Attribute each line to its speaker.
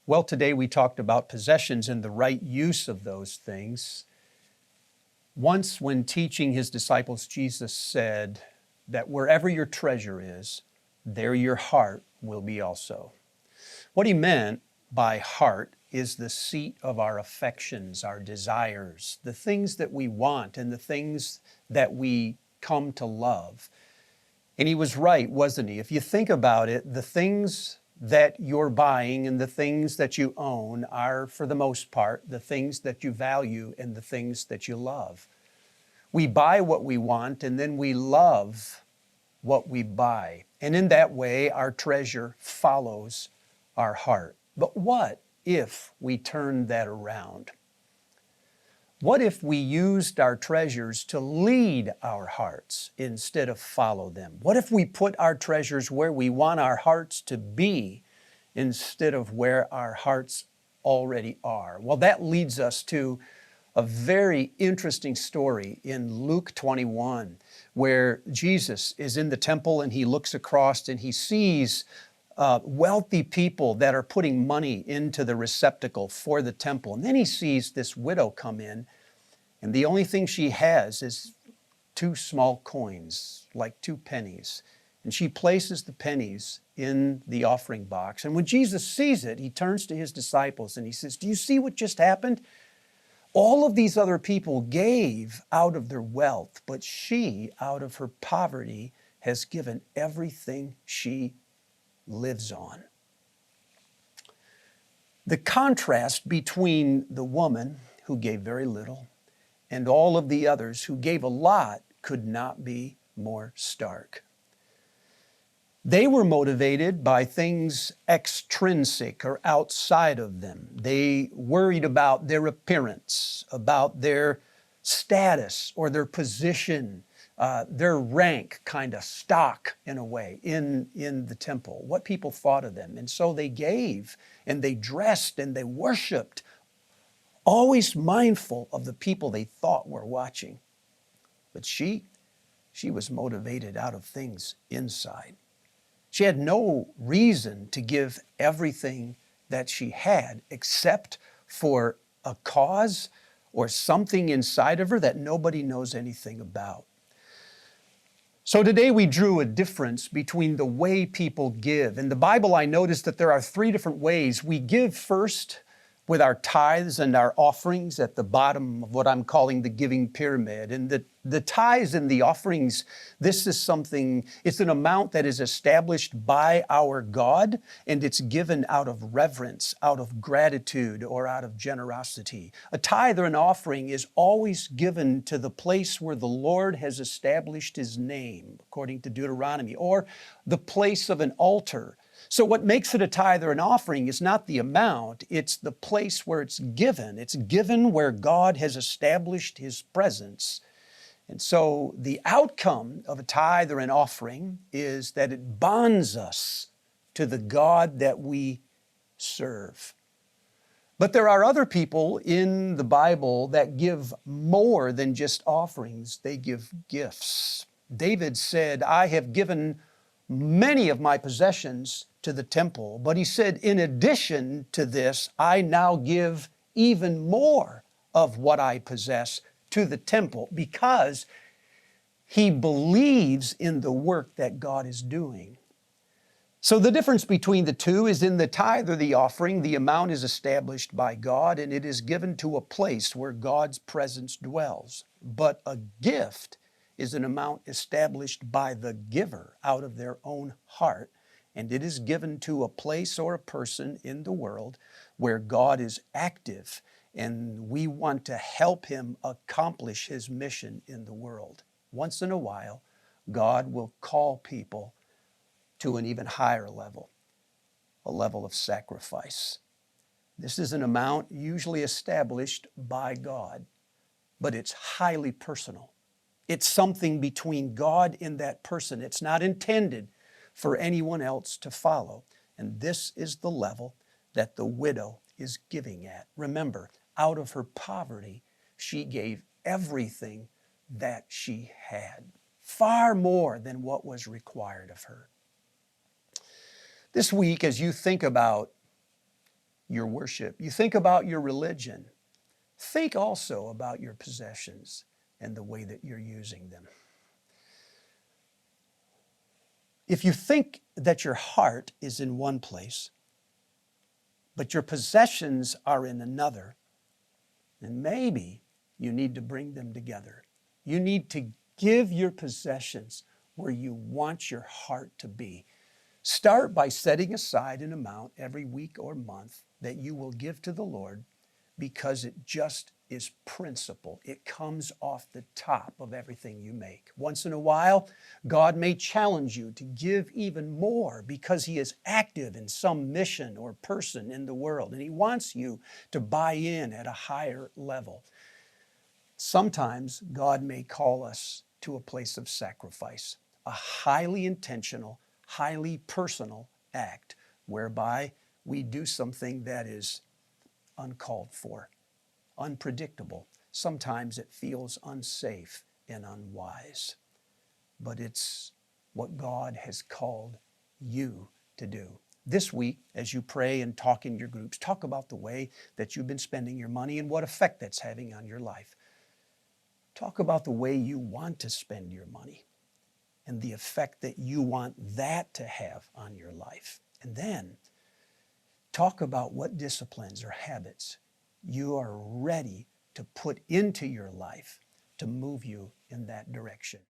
Speaker 1: Well, today we talked about possessions and the right use of those things. Once, when teaching his disciples, Jesus said that wherever your treasure is, there your heart will be also. What he meant by heart is the seat of our affections, our desires, the things that we want and the things that we come to love. And he was right, wasn't he? If you think about it, the things that you're buying and the things that you own are, for the most part, the things that you value and the things that you love. We buy what we want and then we love what we buy. And in that way, our treasure follows our heart. But what if we turned that around? What if we used our treasures to lead our hearts instead of follow them? What if we put our treasures where we want our hearts to be instead of where our hearts already are? Well, that leads us to a very interesting story in Luke 21, where Jesus is in the temple and he looks across and he sees wealthy people that are putting money into the receptacle for the temple. And then he sees this widow come in, and the only thing she has is 2 small coins, like 2 pennies. And she places the pennies in the offering box. And when Jesus sees it, he turns to his disciples and he says, "Do you see what just happened? All of these other people gave out of their wealth, but she, out of her poverty, has given everything she lives on." The contrast between the woman who gave very little and all of the others who gave a lot could not be more stark. They were motivated by things extrinsic or outside of them. They worried about their appearance, about their status or their position, their rank, kind of stock in a way, in the temple, what people thought of them. And so they gave and they dressed and they worshiped, always mindful of the people they thought were watching. But she was motivated out of things inside. She had no reason to give everything that she had except for a cause or something inside of her that nobody knows anything about. So today we drew a difference between the way people give. In the Bible, I noticed that there are 3 different ways. We give first with our tithes and our offerings at the bottom of what I'm calling the giving pyramid. And the tithes and the offerings, this is something, it's an amount that is established by our God, and it's given out of reverence, out of gratitude, or out of generosity. A tithe or an offering is always given to the place where the Lord has established His name, according to Deuteronomy, or the place of an altar. So what makes it a tithe or an offering is not the amount, it's the place where it's given. It's given where God has established His presence. And so the outcome of a tithe or an offering is that it bonds us to the God that we serve. But there are other people in the Bible that give more than just offerings. They give gifts. David said, "I have given many of my possessions to the temple." But he said, in addition to this, I now give even more of what I possess to the temple, because he believes in the work that God is doing. So the difference between the two is in the tithe or the offering, the amount is established by God and it is given to a place where God's presence dwells. But a gift is an amount established by the giver out of their own heart, and it is given to a place or a person in the world where God is active, and we want to help Him accomplish His mission in the world. Once in a while, God will call people to an even higher level, a level of sacrifice. This is an amount usually established by God, but it's highly personal. It's something between God and that person. It's not intended for anyone else to follow. And this is the level that the widow is giving at. Remember, out of her poverty, she gave everything that she had, far more than what was required of her. This week, as you think about your worship, you think about your religion, think also about your possessions and the way that you're using them. If you think that your heart is in one place, but your possessions are in another, then maybe you need to bring them together. You need to give your possessions where you want your heart to be. Start by setting aside an amount every week or month that you will give to the Lord, because it just is principle. It comes off the top of everything you make. Once in a while, God may challenge you to give even more because He is active in some mission or person in the world, and He wants you to buy in at a higher level. Sometimes God may call us to a place of sacrifice, a highly intentional, highly personal act whereby we do something that is uncalled for, unpredictable. Sometimes it feels unsafe and unwise, but it's what God has called you to do. This week, as you pray and talk in your groups, talk about the way that you've been spending your money and what effect that's having on your life. Talk about the way you want to spend your money and the effect that you want that to have on your life. And then talk about what disciplines or habits you are ready to put into your life to move you in that direction.